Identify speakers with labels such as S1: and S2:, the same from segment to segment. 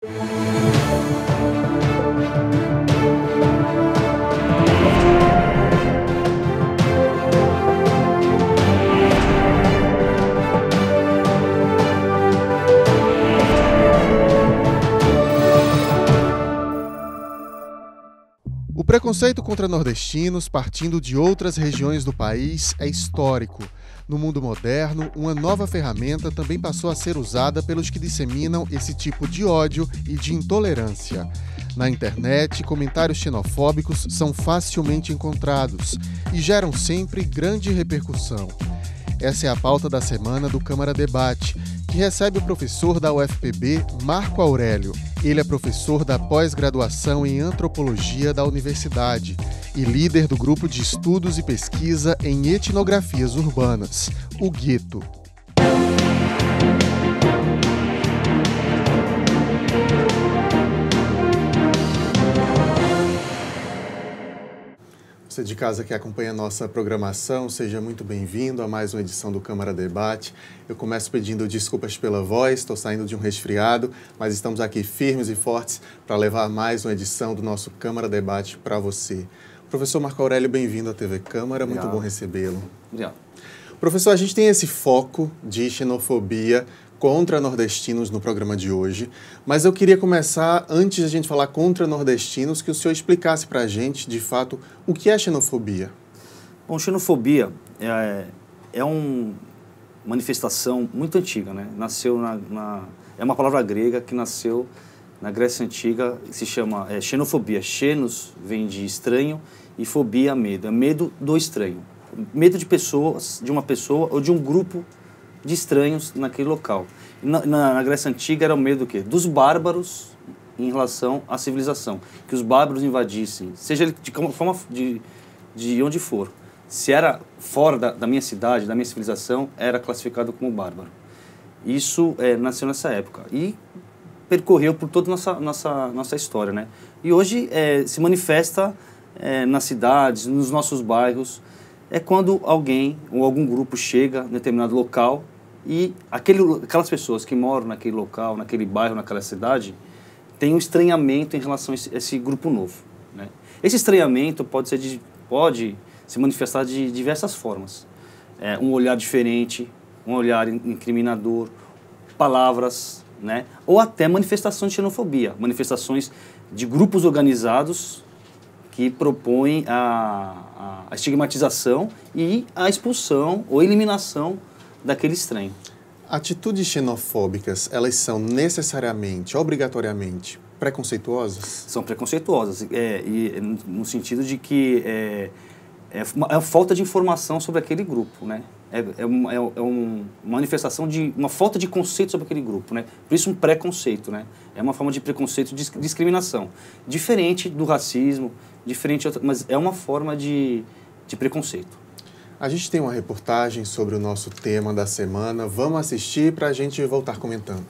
S1: O preconceito contra nordestinos, partindo de outras regiões do país, é histórico. No mundo moderno, uma nova ferramenta também passou a ser usada pelos que disseminam esse tipo de ódio e de intolerância. Na internet, comentários xenofóbicos são facilmente encontrados e geram sempre grande repercussão. Essa é a pauta da semana do Câmara Debate, que recebe o professor da UFPB, Marco Aurélio. Ele é professor da pós-graduação em Antropologia da Universidade e líder do grupo de estudos e pesquisa em etnografias urbanas, o Gueto. Você de casa que acompanha a nossa programação, seja muito bem-vindo a mais uma edição do Câmara Debate. Eu começo pedindo desculpas pela voz, estou saindo de um resfriado, mas estamos aqui firmes e fortes para levar mais uma edição do nosso Câmara Debate para você. Professor Marco Aurélio, bem-vindo à TV Câmara,
S2: Obrigado.
S1: Muito bom recebê-lo.
S2: Obrigado.
S1: Professor, a gente tem esse foco de xenofobia contra nordestinos no programa de hoje, mas eu queria começar, antes de a gente falar contra nordestinos, que o senhor explicasse para a gente, de fato, o que é xenofobia.
S2: Bom, xenofobia é uma manifestação muito antiga, né? Nasceu é uma palavra grega que nasceu na Grécia Antiga, se chama xenofobia. Xenos vem de estranho e fobia, medo. É medo do estranho. Medo de pessoas, de uma pessoa ou de um grupo de estranhos naquele local. Na Grécia Antiga era o medo do quê? Dos bárbaros em relação à civilização. Que os bárbaros invadissem, seja ele de onde for. Se era fora da minha cidade, da minha civilização, era classificado como bárbaro. Isso nasceu nessa época e percorreu por toda a nossa história, né? E hoje se manifesta nas cidades, nos nossos bairros. É quando alguém ou algum grupo chega em determinado local e aquelas pessoas que moram naquele local, naquele bairro, naquela cidade, têm um estranhamento em relação a esse grupo novo, né? Esse estranhamento pode se manifestar de diversas formas. Um olhar diferente, um olhar incriminador, palavras, né? Ou até manifestações de xenofobia, manifestações de grupos organizados que propõem a estigmatização e a expulsão ou eliminação daquele estranho.
S1: Atitudes xenofóbicas, elas são necessariamente, obrigatoriamente, preconceituosas?
S2: São preconceituosas, no sentido de que é falta de informação sobre aquele grupo, né? Uma manifestação de uma falta de conceito sobre aquele grupo, né? Por isso um preconceito, né? É uma forma de preconceito, de discriminação. Diferente do racismo, mas é uma forma de preconceito.
S1: A gente tem uma reportagem sobre o nosso tema da semana. Vamos assistir para a gente voltar comentando.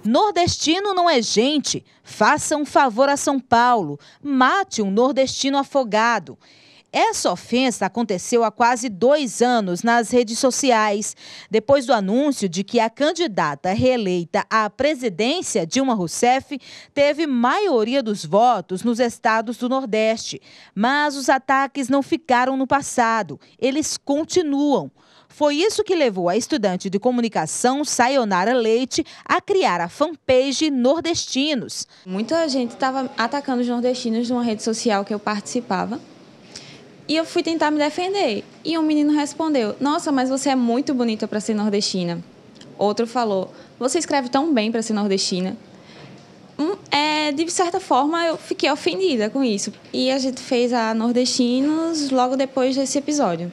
S3: Nordestino não é gente. Faça um favor a São Paulo. Mate um nordestino afogado. Essa ofensa aconteceu há quase 2 anos nas redes sociais, depois do anúncio de que a candidata reeleita à presidência, Dilma Rousseff, teve maioria dos votos nos estados do Nordeste. Mas os ataques não ficaram no passado, eles continuam. Foi isso que levou a estudante de comunicação, Sayonara Leite, a criar a fanpage Nordestinos.
S4: Muita gente estava atacando os nordestinos numa rede social que eu participava. E eu fui tentar me defender. E um menino respondeu: "Nossa, mas você é muito bonita para ser nordestina." Outro falou: "Você escreve tão bem para ser nordestina." De certa forma, eu fiquei ofendida com isso. E a gente fez a Nordestinos logo depois desse episódio.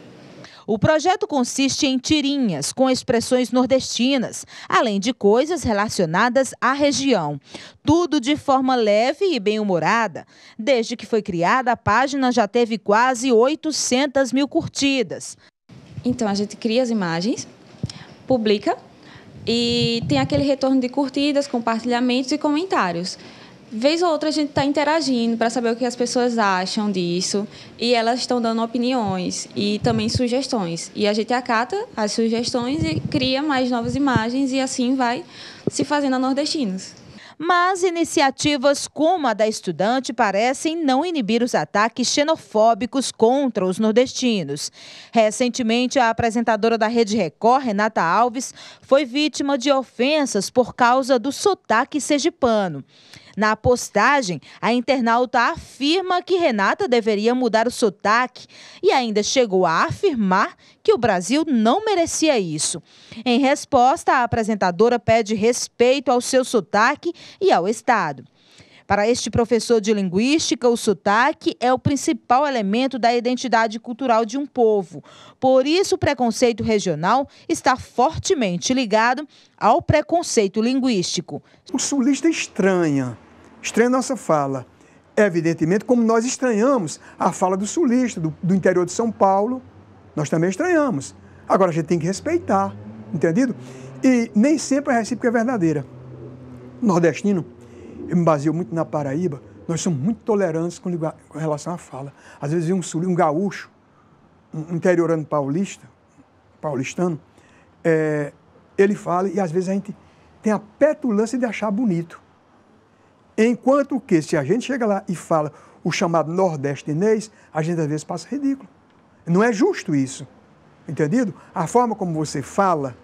S3: O projeto consiste em tirinhas com expressões nordestinas, além de coisas relacionadas à região. Tudo de forma leve e bem-humorada. Desde que foi criada, a página já teve quase 800 mil curtidas.
S4: Então, a gente cria as imagens, publica e tem aquele retorno de curtidas, compartilhamentos e comentários. Vez ou outra a gente está interagindo para saber o que as pessoas acham disso e elas estão dando opiniões e também sugestões. E a gente acata as sugestões e cria mais novas imagens e assim vai se fazendo a Nordestinos.
S3: Mas iniciativas como a da estudante parecem não inibir os ataques xenofóbicos contra os nordestinos. Recentemente, a apresentadora da Rede Record, Renata Alves, foi vítima de ofensas por causa do sotaque sergipano. Na postagem, a internauta afirma que Renata deveria mudar o sotaque e ainda chegou a afirmar que o Brasil não merecia isso. Em resposta, a apresentadora pede respeito ao seu sotaque e ao Estado. Para este professor de linguística, o sotaque é o principal elemento da identidade cultural de um povo. Por isso, o preconceito regional está fortemente ligado ao preconceito linguístico.
S5: O sulista estranha nossa fala. Evidentemente, como nós estranhamos a fala do sulista, do interior de São Paulo, nós também estranhamos. Agora, a gente tem que respeitar, entendido? E nem sempre a recíproca é verdadeira. O nordestino, eu me baseio muito na Paraíba, nós somos muito tolerantes com relação à fala. Às vezes, um gaúcho, um interiorano paulistano, ele fala e às vezes a gente tem a petulância de achar bonito. Enquanto que, se a gente chega lá e fala o chamado nordestinês, a gente às vezes passa ridículo. Não é justo isso, entendido? A forma como você fala,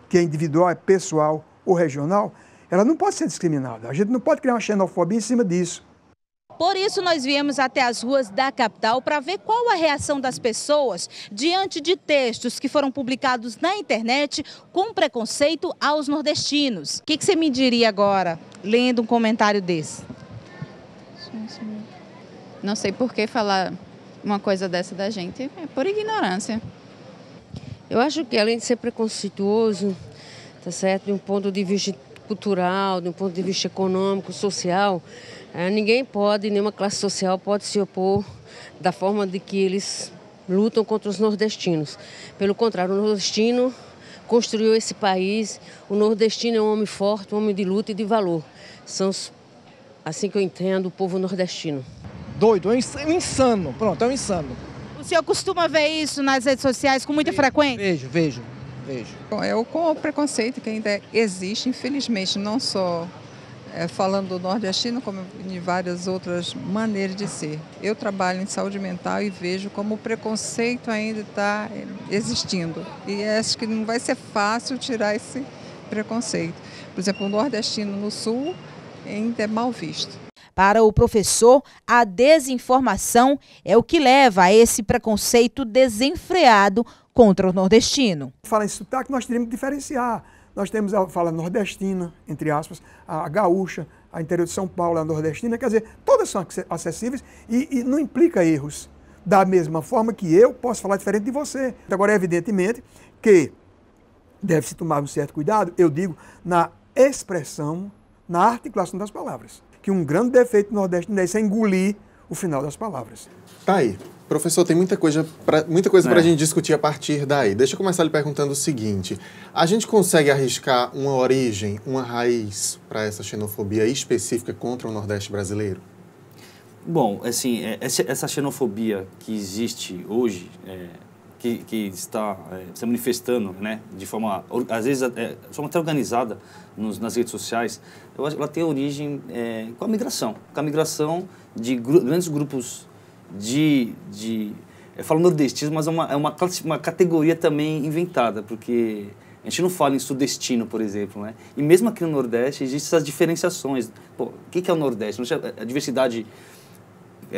S5: que é individual, é pessoal ou regional, ela não pode ser discriminada. A gente não pode criar uma xenofobia em cima disso.
S3: Por isso, nós viemos até as ruas da capital para ver qual a reação das pessoas diante de textos que foram publicados na internet com preconceito aos nordestinos. O que você me diria agora, lendo um comentário desse?
S6: Não sei por que falar uma coisa dessa da gente, é por ignorância.
S7: Eu acho que, além de ser preconceituoso, tá certo, de um ponto de vista cultural, de um ponto de vista econômico, social, ninguém pode, nenhuma classe social pode se opor da forma de que eles lutam contra os nordestinos. Pelo contrário, o nordestino construiu esse país, o nordestino é um homem forte, um homem de luta e de valor. São, assim que eu entendo, o povo nordestino.
S8: Doido, é um insano, pronto, é um insano.
S3: O senhor costuma ver isso nas redes sociais com muita frequência?
S8: Vejo.
S9: É o preconceito que ainda existe, infelizmente, não só falando do nordestino, como de várias outras maneiras de ser. Eu trabalho em saúde mental e vejo como o preconceito ainda está existindo. E acho que não vai ser fácil tirar esse preconceito. Por exemplo, o nordestino no sul ainda é mal visto.
S3: Para o professor, a desinformação é o que leva a esse preconceito desenfreado contra o nordestino.
S5: Fala em sotaque, nós teríamos que diferenciar. Nós temos a fala nordestina, entre aspas, a gaúcha, a interior de São Paulo, a nordestina, quer dizer, todas são acessíveis e não implica erros. Da mesma forma que eu posso falar diferente de você. Agora, evidentemente, que deve-se tomar um certo cuidado, eu digo, na expressão, na articulação das palavras. Que um grande defeito do nordestino é engolir o final das palavras.
S1: Tá aí. Professor, tem muita coisa para a gente discutir a partir daí. Deixa eu começar lhe perguntando o seguinte. A gente consegue arriscar uma origem, uma raiz para essa xenofobia específica contra o Nordeste brasileiro?
S2: Bom, assim, essa xenofobia que existe hoje, que está se manifestando, né, de forma, às vezes, de forma até organizada nas redes sociais, eu acho que ela tem origem com a migração de grandes grupos eu falo nordestino, mas é uma categoria também inventada, porque a gente não fala em sudestino, por exemplo, né? E mesmo aqui no Nordeste existem essas diferenciações. Pô, o que é o Nordeste? A diversidade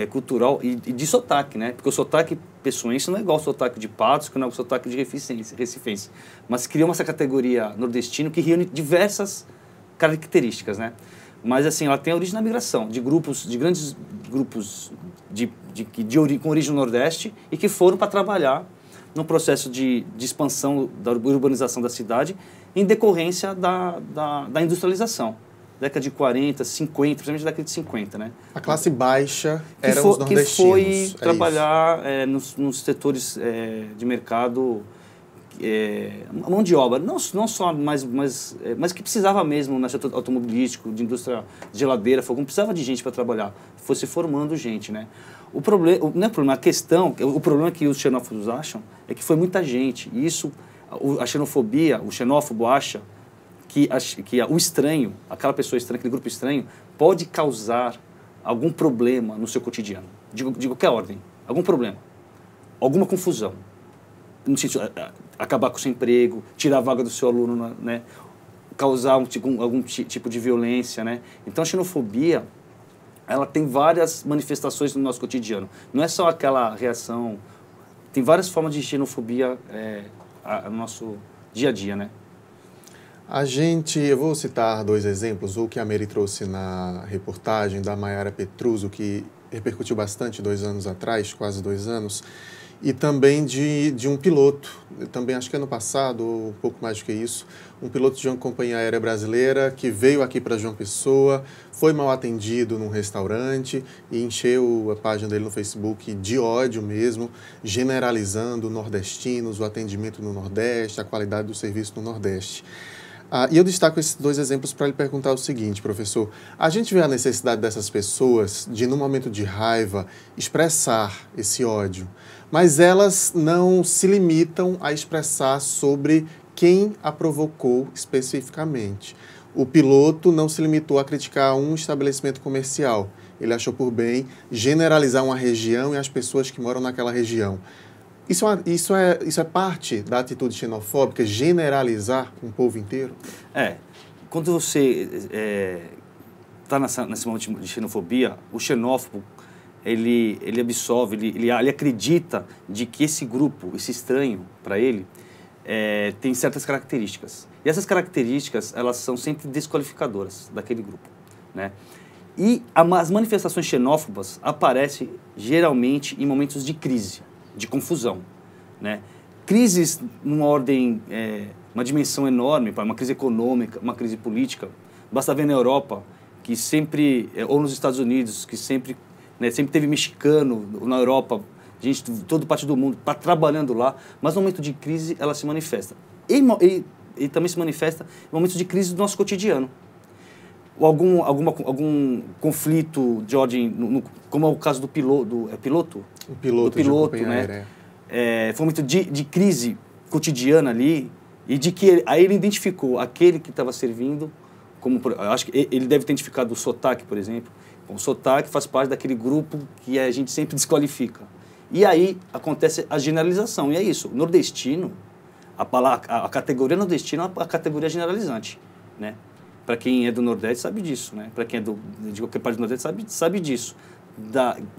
S2: cultural e de sotaque, né? Porque o sotaque pessoense não é igual ao sotaque de Patos, que não é o sotaque de recifense. Mas criou essa categoria nordestino que reúne diversas características, né? Mas, assim, ela tem origem na migração, de grandes grupos com origem no Nordeste e que foram para trabalhar no processo de expansão da urbanização da cidade em decorrência da industrialização. Década de 40, 50, principalmente década de 50, né?
S1: A classe baixa eram os nordestinos.
S2: Que foi trabalhar nos setores de mercado, mão de obra, não só, mas que precisava mesmo no setor automobilístico, de indústria de geladeira, fogão, precisava de gente para trabalhar, fosse formando gente, né? O problema, não é problema, o problema que os xenófobos acham é que foi muita gente, e isso, a xenofobia, o xenófobo acha que o estranho, aquela pessoa estranha, aquele grupo estranho, pode causar algum problema no seu cotidiano, de qualquer ordem, algum problema, alguma confusão, no sentido, acabar com o seu emprego, tirar a vaga do seu aluno, né? Causar algum tipo de violência, né? Então a xenofobia, ela tem várias manifestações no nosso cotidiano. Não é só aquela reação, tem várias formas de xenofobia no nosso dia a dia, né?
S1: Eu vou citar 2 exemplos, o que a Mary trouxe na reportagem da Mayara Petruzzo, que repercutiu bastante 2 anos atrás, quase 2 anos, e também de um piloto, também acho que ano passado, ou um pouco mais do que isso, um piloto de uma companhia aérea brasileira que veio aqui para João Pessoa, foi mal atendido num restaurante e encheu a página dele no Facebook de ódio mesmo, generalizando nordestinos, o atendimento no Nordeste, a qualidade do serviço no Nordeste. E eu destaco esses 2 exemplos para lhe perguntar o seguinte, professor. A gente vê a necessidade dessas pessoas de, num momento de raiva, expressar esse ódio, mas elas não se limitam a expressar sobre quem a provocou especificamente. O piloto não se limitou a criticar um estabelecimento comercial. Ele achou por bem generalizar uma região e as pessoas que moram naquela região. Isso é parte da atitude xenofóbica, generalizar um povo inteiro?
S2: Quando você está nesse momento de xenofobia, o xenófobo, ele absorve, ele acredita de que esse grupo, esse estranho, para ele, tem certas características. E essas características, elas são sempre desqualificadoras daquele grupo, né? E as manifestações xenófobas aparecem geralmente em momentos de crise, de confusão, né? Crises numa ordem, uma dimensão enorme, uma crise econômica, uma crise política. Basta ver na Europa, que sempre, ou nos Estados Unidos, que sempre, né, sempre teve mexicano na Europa, gente de toda parte do mundo está trabalhando lá, mas no momento de crise ela se manifesta. E também se manifesta em momentos de crise do nosso cotidiano. Ou algum conflito de ordem, como é o caso do piloto.
S1: O piloto,
S2: né? Foi um momento de crise cotidiana ali, e de que aí ele identificou aquele que estava servindo, eu acho que ele deve ter identificado o sotaque, por exemplo. O sotaque faz parte daquele grupo que a gente sempre desqualifica. E aí acontece a generalização, e é isso. Nordestino, a categoria nordestino é a categoria generalizante, né? Para quem é do Nordeste sabe disso, né? Para quem é de qualquer parte do Nordeste sabe disso.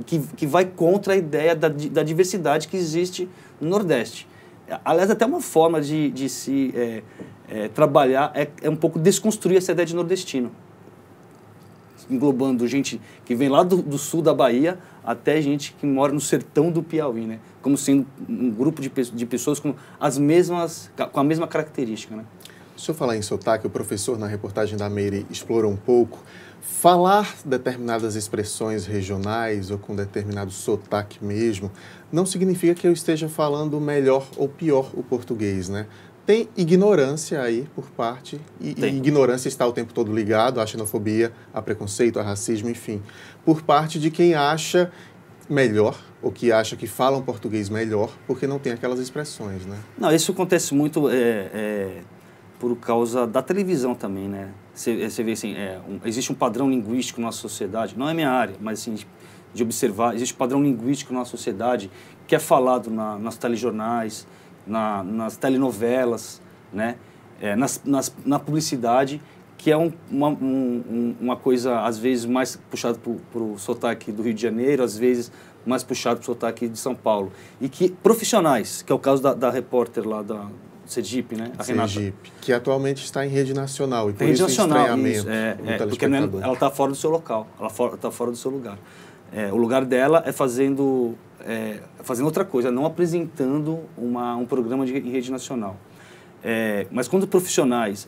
S2: Que vai contra a ideia da diversidade que existe no Nordeste. Aliás, até uma forma de se trabalhar é um pouco desconstruir essa ideia de nordestino. Englobando gente que vem lá do sul da Bahia até gente que mora no sertão do Piauí, né? Como sendo um grupo de pessoas com a mesma característica, né?
S1: Deixa eu falar em sotaque, o professor, na reportagem da Mary, explorou um pouco. Falar determinadas expressões regionais ou com determinado sotaque mesmo, não significa que eu esteja falando melhor ou pior o português, né? Tem ignorância aí por parte, e ignorância está o tempo todo ligado à xenofobia, a preconceito, a racismo, enfim, por parte de quem acha melhor, ou que acha que fala um português melhor, porque não tem aquelas expressões, né?
S2: Não, isso acontece muito por causa da televisão também, né? Você vê assim, existe um padrão linguístico na nossa sociedade, não é minha área, mas assim, de observar, existe um padrão linguístico na nossa sociedade que é falado nas telejornais, nas telenovelas, né? Na publicidade, que é uma coisa, às vezes, mais puxada para o sotaque do Rio de Janeiro, às vezes mais puxado para o sotaque de São Paulo. E que profissionais, que é o caso da repórter lá da Sergipe, né? A Renata.
S1: Sergipe, que atualmente está em rede nacional. E por
S2: rede
S1: isso
S2: nacional,
S1: estranhamento
S2: porque ela está fora do seu local, ela está fora do seu lugar. O lugar dela é fazendo outra coisa, não apresentando um programa em rede nacional. Mas quando profissionais,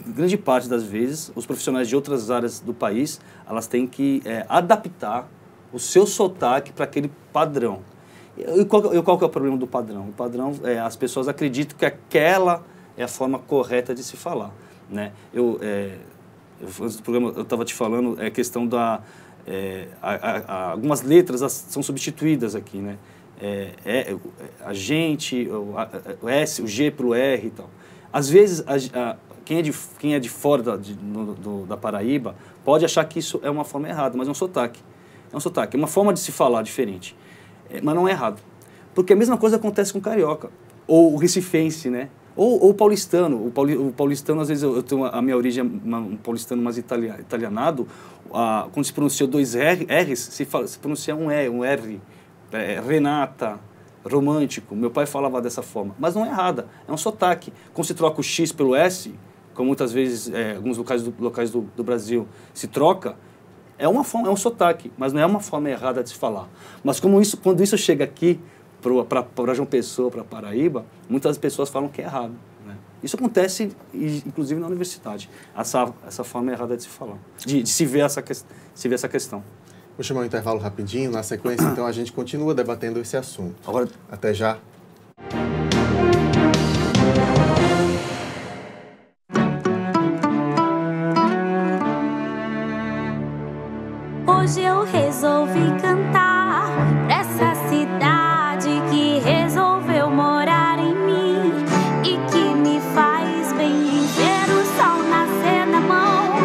S2: grande parte das vezes, os profissionais de outras áreas do país, elas têm que adaptar o seu sotaque para aquele padrão. E qual que é o problema do padrão? O padrão as pessoas acreditam que aquela é a forma correta de se falar, né? Antes do programa eu estava te falando a questão algumas letras são substituídas aqui, né? A gente, o S, o G pelo R e tal. Às vezes, quem é de fora da Paraíba pode achar que isso é uma forma errada, mas é um sotaque. É um sotaque, é uma forma de se falar diferente. Mas não é errado. Porque a mesma coisa acontece com o carioca, ou o recifense, né? Ou o paulistano. O paulistano, às vezes, eu tenho a minha origem, um paulistano mais italianado, quando se pronuncia 2 R's, se pronuncia um R. Renata, romântico. Meu pai falava dessa forma. Mas não é errada, é um sotaque. Quando se troca o X pelo S, como muitas vezes alguns locais do Brasil se troca, é um sotaque, mas não é uma forma errada de se falar. Mas quando isso chega aqui, para João Pessoa, para Paraíba, muitas pessoas falam que é errado. Né? Isso acontece, inclusive, na universidade. Essa forma errada de se falar, de se ver essa questão.
S1: Vou chamar um intervalo rapidinho. Na sequência, então, a gente continua debatendo esse assunto.
S2: Agora,
S1: até já.
S10: Hoje eu resolvi cantar pra essa cidade que resolveu morar em mim e que me faz bem ver o sol nascer na mão,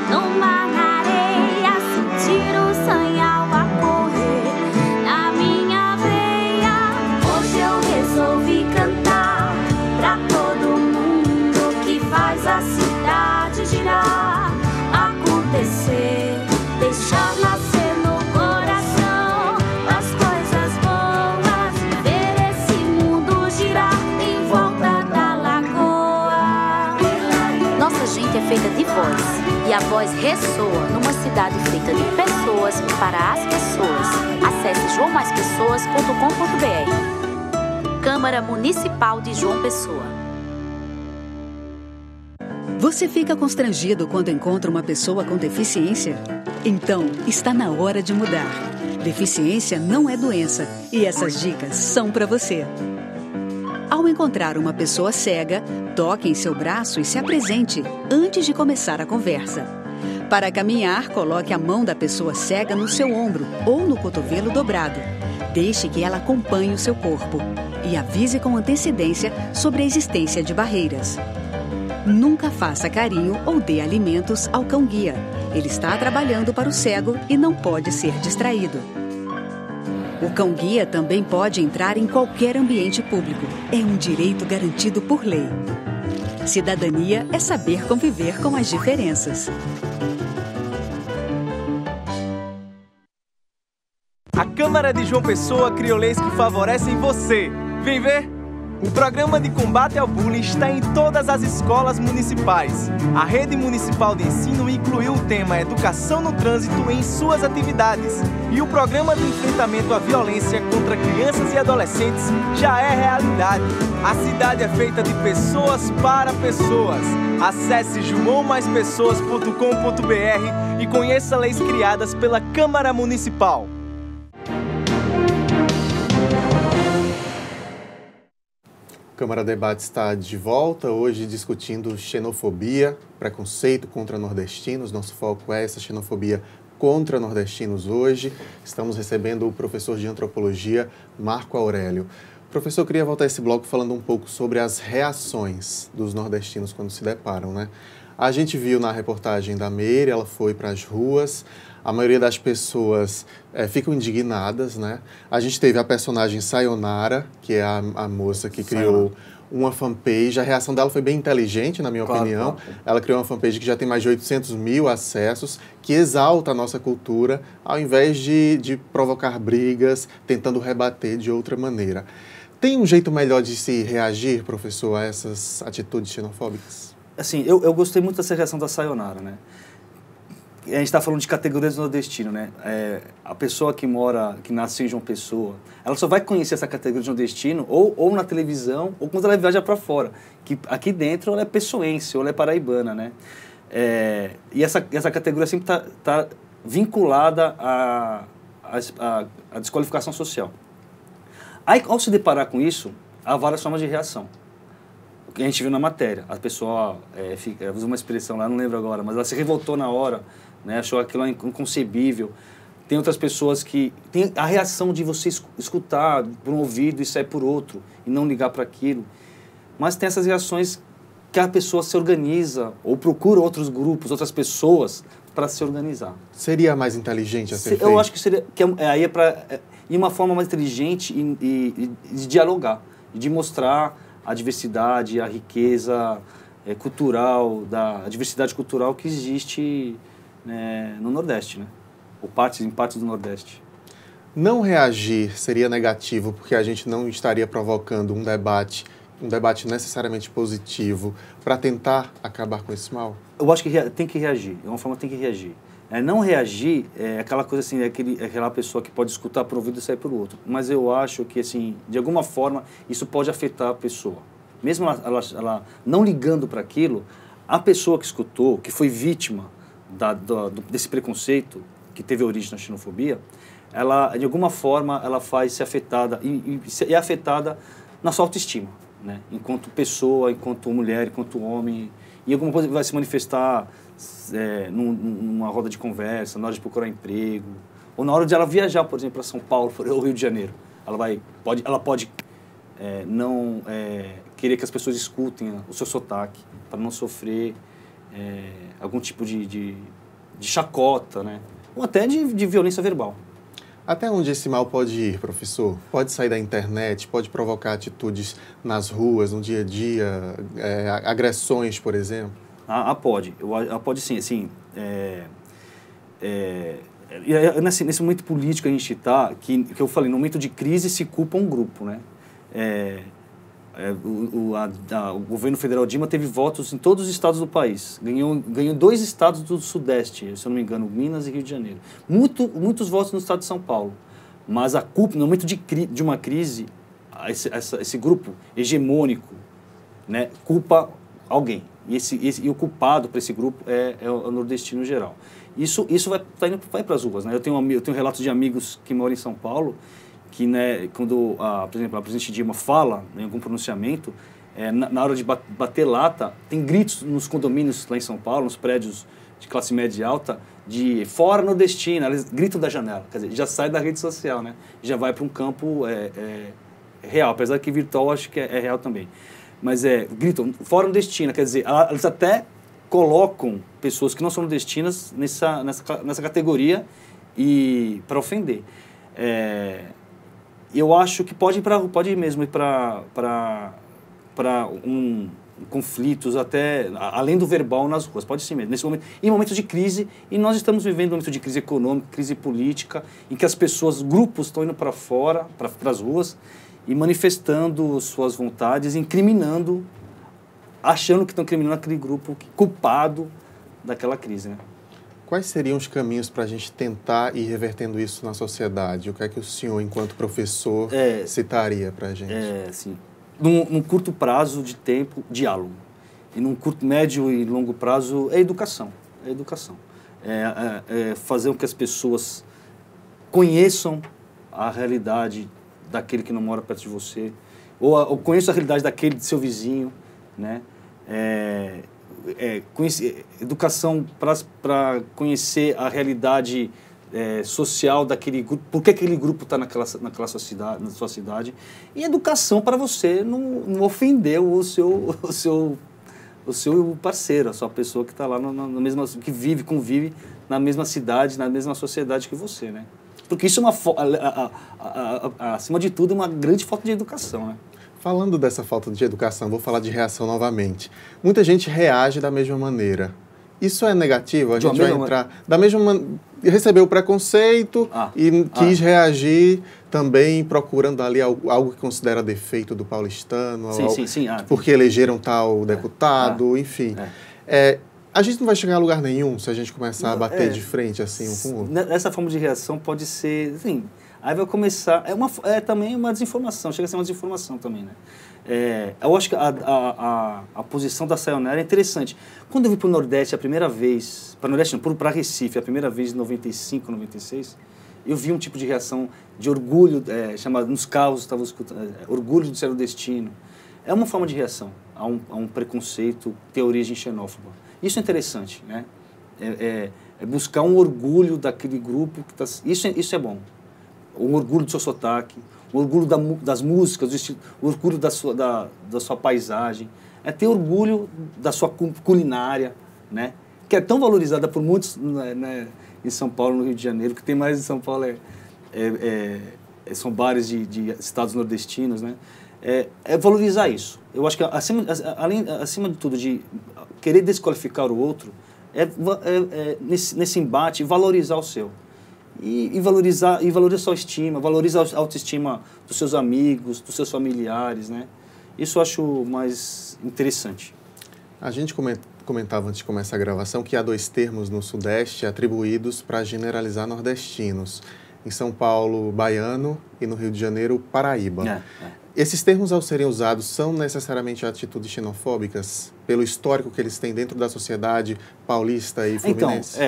S10: no mar, na areia, sentir o sanhal a correr na minha veia. Hoje eu resolvi cantar pra todo mundo que faz a cidade girar, acontecer, deixar nascer no coração as coisas boas, ver esse mundo girar em volta da lagoa.
S11: Nossa gente é feita de voz, e a voz ressoa numa cidade feita de pessoas para as pessoas. Acesse joamaspessoas.com.br. Câmara Municipal de João Pessoa.
S12: Você fica constrangido quando encontra uma pessoa com deficiência? Então, está na hora de mudar. Deficiência não é doença e essas dicas são para você. Ao encontrar uma pessoa cega, toque em seu braço e se apresente antes de começar a conversa. Para caminhar, coloque a mão da pessoa cega no seu ombro ou no cotovelo dobrado. Deixe que ela acompanhe o seu corpo e avise com antecedência sobre a existência de barreiras. Nunca faça carinho ou dê alimentos ao cão-guia. Ele está trabalhando para o cego e não pode ser distraído. O cão-guia também pode entrar em qualquer ambiente público. É um direito garantido por lei. Cidadania é saber conviver com as diferenças.
S13: A Câmara de João Pessoa criou leis que favorecem você. Vem ver? O programa de combate ao bullying está em todas as escolas municipais. A rede municipal de ensino incluiu o tema Educação no Trânsito em suas atividades. E o programa de enfrentamento à violência contra crianças e adolescentes já é realidade. A cidade é feita de pessoas para pessoas. Acesse joamaspessoas.com.br e conheça leis criadas pela Câmara Municipal.
S1: Câmara Debate está de volta, hoje discutindo xenofobia, preconceito contra nordestinos. Nosso foco é essa xenofobia contra nordestinos hoje. Estamos recebendo o professor de antropologia, Marco Aurélio. Professor, eu queria voltar a esse bloco falando um pouco sobre as reações dos nordestinos quando se deparam, né? A gente viu na reportagem da Meire, ela foi para as ruas. A maioria das pessoas ficam indignadas, né? A gente teve a personagem Sayonara, que é a moça que criou uma fanpage. A reação dela foi bem inteligente, na minha opinião. Claro. Ela criou uma fanpage que já tem mais de 800 mil acessos, que exalta a nossa cultura, ao invés de provocar brigas, tentando rebater de outra maneira. Tem um jeito melhor de se reagir, professor, a essas atitudes xenofóbicas?
S2: Assim, eu gostei muito dessa reação da Sayonara, né? A gente está falando de categorias do nordestino, né? A pessoa que nasce em João Pessoa, ela só vai conhecer essa categoria de nordestino ou na televisão ou quando ela viaja para fora. Que aqui dentro ela é pessoense ou ela é paraibana, né? E essa categoria sempre tá vinculada à desqualificação social. Aí, ao se deparar com isso, há várias formas de reação. O que a gente viu na matéria, a pessoa usa uma expressão lá, não lembro agora, mas ela se revoltou na hora, né, achou aquilo inconcebível. Tem outras pessoas que tem a reação de você escutar por um ouvido e sair por outro, e não ligar para aquilo. Mas tem essas reações que a pessoa se organiza ou procura outros grupos, outras pessoas para se organizar.
S1: Seria mais inteligente a ser feito?
S2: Eu acho que seria, aí é para ir uma forma mais inteligente e de dialogar, de mostrar a diversidade, a riqueza cultural, a diversidade cultural que existe, né, no Nordeste, né? Ou em partes do Nordeste.
S1: Não reagir seria negativo porque a gente não estaria provocando um debate necessariamente positivo para tentar acabar com esse mal?
S2: Eu acho que tem que reagir, é uma forma que tem que reagir. Não reagir é aquela coisa assim, aquela pessoa que pode escutar por um ouvido e sair por outro. Mas eu acho que, assim, de alguma forma, isso pode afetar a pessoa. Mesmo ela não ligando para aquilo, a pessoa que escutou, que foi vítima desse preconceito, que teve origem na xenofobia, ela, de alguma forma, ela faz ser afetada e é afetada na sua autoestima, né? Enquanto pessoa, enquanto mulher, enquanto homem. E alguma coisa vai se manifestar numa roda de conversa, na hora de procurar emprego, ou na hora de ela viajar, por exemplo, para São Paulo ou Rio de Janeiro. Ela pode não querer que as pessoas escutem o seu sotaque, para não sofrer algum tipo de chacota, né? Ou até de violência verbal.
S1: Até onde esse mal pode ir, professor? Pode sair da internet, pode provocar atitudes nas ruas, no dia a dia, agressões, por exemplo?
S2: Pode. Pode sim. Assim, nesse momento político a gente está, que eu falei, no momento de crise se culpa um grupo, né? O governo federal Dilma teve votos em todos os estados do país. Ganhou 2 estados do Sudeste, se eu não me engano, Minas e Rio de Janeiro. Muitos votos no estado de São Paulo. Mas a culpa, no momento de uma crise, esse grupo hegemônico, né, culpa alguém. E o culpado para esse grupo é o nordestino geral. Isso vai para as ruas, né? Eu tenho relatos de amigos que moram em São Paulo que, né, quando, por exemplo, a presidente Dilma fala em algum pronunciamento, na hora de bater lata, tem gritos nos condomínios lá em São Paulo, nos prédios de classe média e alta, de fora nordestina, eles gritam da janela, quer dizer, já sai da rede social, né? Já vai para um campo real, apesar que virtual acho que é real também. Mas gritam fora nordestina, quer dizer, eles até colocam pessoas que não são nordestinas nessa categoria e para ofender. Eu acho que pode mesmo ir para conflitos até além do verbal nas ruas, pode ser mesmo. Nesse momento, em momentos de crise, e nós estamos vivendo um momento de crise econômica, crise política, em que as pessoas, grupos estão indo para fora, para as ruas, e manifestando suas vontades, incriminando, achando que estão criminando aquele grupo culpado daquela crise, né?
S1: Quais seriam os caminhos para a gente tentar ir revertendo isso na sociedade? O que é que o senhor, enquanto professor, citaria para a gente?
S2: Assim, num curto prazo de tempo, diálogo. E num curto, médio e longo prazo, educação. Fazer com que as pessoas conheçam a realidade daquele que não mora perto de você, ou conheçam a realidade daquele de seu vizinho, né? Educação para conhecer a realidade social daquele grupo, por que aquele grupo está na sua cidade, e educação para você não ofender o seu parceiro, a sua pessoa que está lá que convive na mesma cidade, na mesma sociedade que você, né? Porque isso acima de tudo, é uma grande falta de educação, né?
S1: Falando dessa falta de educação, vou falar de reação novamente. Muita gente reage da mesma maneira. Isso é negativo? A gente vai entrar da mesma maneira. Recebeu o preconceito e quis reagir também procurando ali algo que considera defeito do paulistano.
S2: Sim.
S1: Porque elegeram tal deputado, enfim. A gente não vai chegar a lugar nenhum se a gente começar a bater de frente assim um com o outro.
S2: Essa forma de reação pode ser, assim, aí vai começar, também uma desinformação, chega a ser uma desinformação também, né? Eu acho que a posição da Sayonara é interessante. Quando eu vim para o Nordeste a primeira vez, para Recife a primeira vez em 95, 96, eu vi um tipo de reação de orgulho, chamado nos carros, estava escutando, orgulho de ser nordestino. É uma forma de reação a um preconceito que tem origem xenófoba. Isso é interessante, né? Buscar um orgulho daquele grupo que isso é bom. O orgulho do seu sotaque, o orgulho das músicas, o orgulho da sua paisagem. é ter orgulho da sua culinária, né? Que é tão valorizada por muitos, né, em São Paulo, no Rio de Janeiro. O que tem mais em São Paulo são bares de estados nordestinos, né? É valorizar isso. Eu acho que, acima de tudo, de querer desqualificar o outro, nesse embate, valorizar o seu. E valorizar a sua estima, valorizar a autoestima dos seus amigos, dos seus familiares, né? Isso eu acho mais interessante.
S1: A gente comentava antes de começar a gravação que há 2 termos no Sudeste atribuídos para generalizar nordestinos. Em São Paulo, baiano, e no Rio de Janeiro, paraíba. Esses termos, ao serem usados, são necessariamente atitudes xenofóbicas pelo histórico que eles têm dentro da sociedade paulista e fluminense?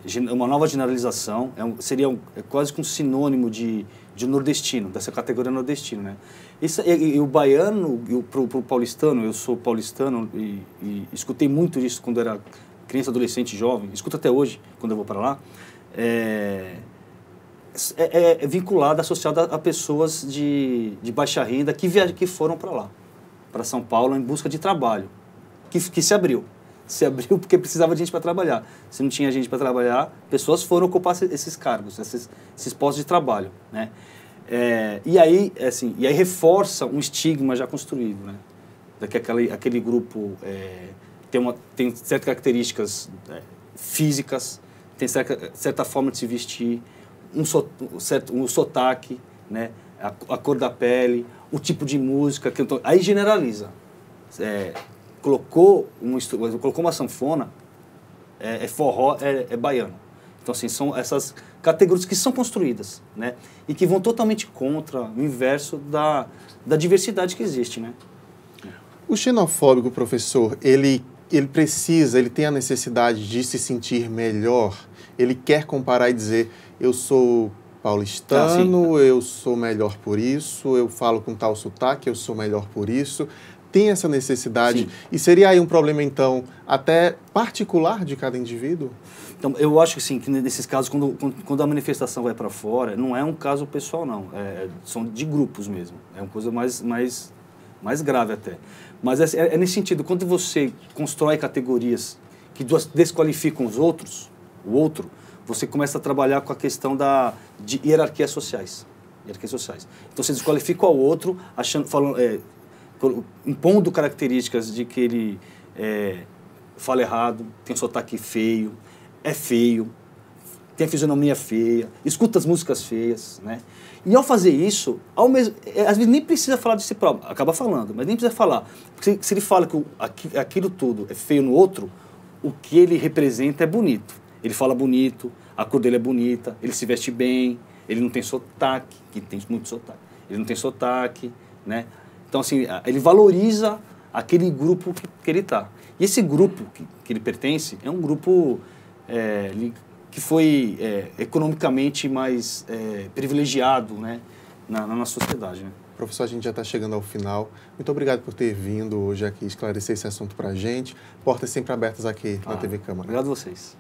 S2: Então, uma nova generalização seria quase que um sinônimo de nordestino, dessa categoria nordestino, né? E o baiano, pro paulistano, eu sou paulistano e escutei muito isso quando era criança, adolescente, jovem, escuto até hoje, quando eu vou para lá, vinculado, associado a pessoas de baixa renda que foram para lá, para São Paulo, em busca de trabalho, que se abriu. Se abriu porque precisava de gente para trabalhar. Se não tinha gente para trabalhar, pessoas foram ocupar esses cargos, esses postos de trabalho, né? E aí reforça um estigma já construído, né? Aquele grupo tem certas características físicas, tem certa forma de se vestir, um sotaque, né? A cor da pele, o tipo de música. Aí generaliza. Colocou uma sanfona, forró, baiano. Então, assim, são essas categorias que são construídas, né? E que vão totalmente contra o inverso da diversidade que existe, né?
S1: O xenofóbico, professor, ele tem a necessidade de se sentir melhor, ele quer comparar e dizer, eu sou paulistano, eu sou melhor por isso, eu falo com tal sotaque, eu sou melhor por isso. Tem essa necessidade? Sim. E seria aí um problema, então, até particular de cada indivíduo?
S2: Então, eu acho que sim, que nesses casos, quando a manifestação vai para fora, não é um caso pessoal, não. São de grupos mesmo. É uma coisa mais grave até. Mas é nesse sentido, quando você constrói categorias que desqualificam o outro, você começa a trabalhar com a questão de hierarquias sociais. Então, você desqualifica o outro, impondo características de que ele fala errado, tem um sotaque feio, é feio, tem a fisionomia feia, escuta as músicas feias, né? E ao fazer isso, às vezes nem precisa falar de si próprio, acaba falando, mas nem precisa falar. Porque se ele fala que aquilo tudo é feio no outro, o que ele representa é bonito. Ele fala bonito, a cor dele é bonita, ele se veste bem, ele não tem sotaque, que tem muito sotaque, ele não tem sotaque, né? Então, assim, ele valoriza aquele grupo que ele está. E esse grupo que ele pertence é um grupo que foi economicamente mais privilegiado, né, na nossa sociedade, né?
S1: Professor, a gente já está chegando ao final. Muito obrigado por ter vindo hoje aqui esclarecer esse assunto para a gente. Portas sempre abertas aqui na TV Câmara.
S2: Obrigado a vocês.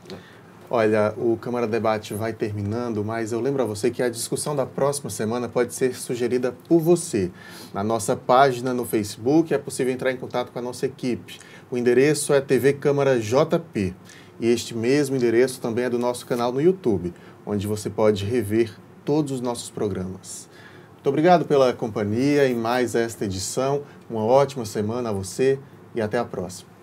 S1: Olha, o Câmara Debate vai terminando, mas eu lembro a você que a discussão da próxima semana pode ser sugerida por você. Na nossa página no Facebook é possível entrar em contato com a nossa equipe. O endereço é TV Câmara JP. E este mesmo endereço também é do nosso canal no YouTube, onde você pode rever todos os nossos programas. Muito obrigado pela companhia em mais esta edição. Uma ótima semana a você e até a próxima.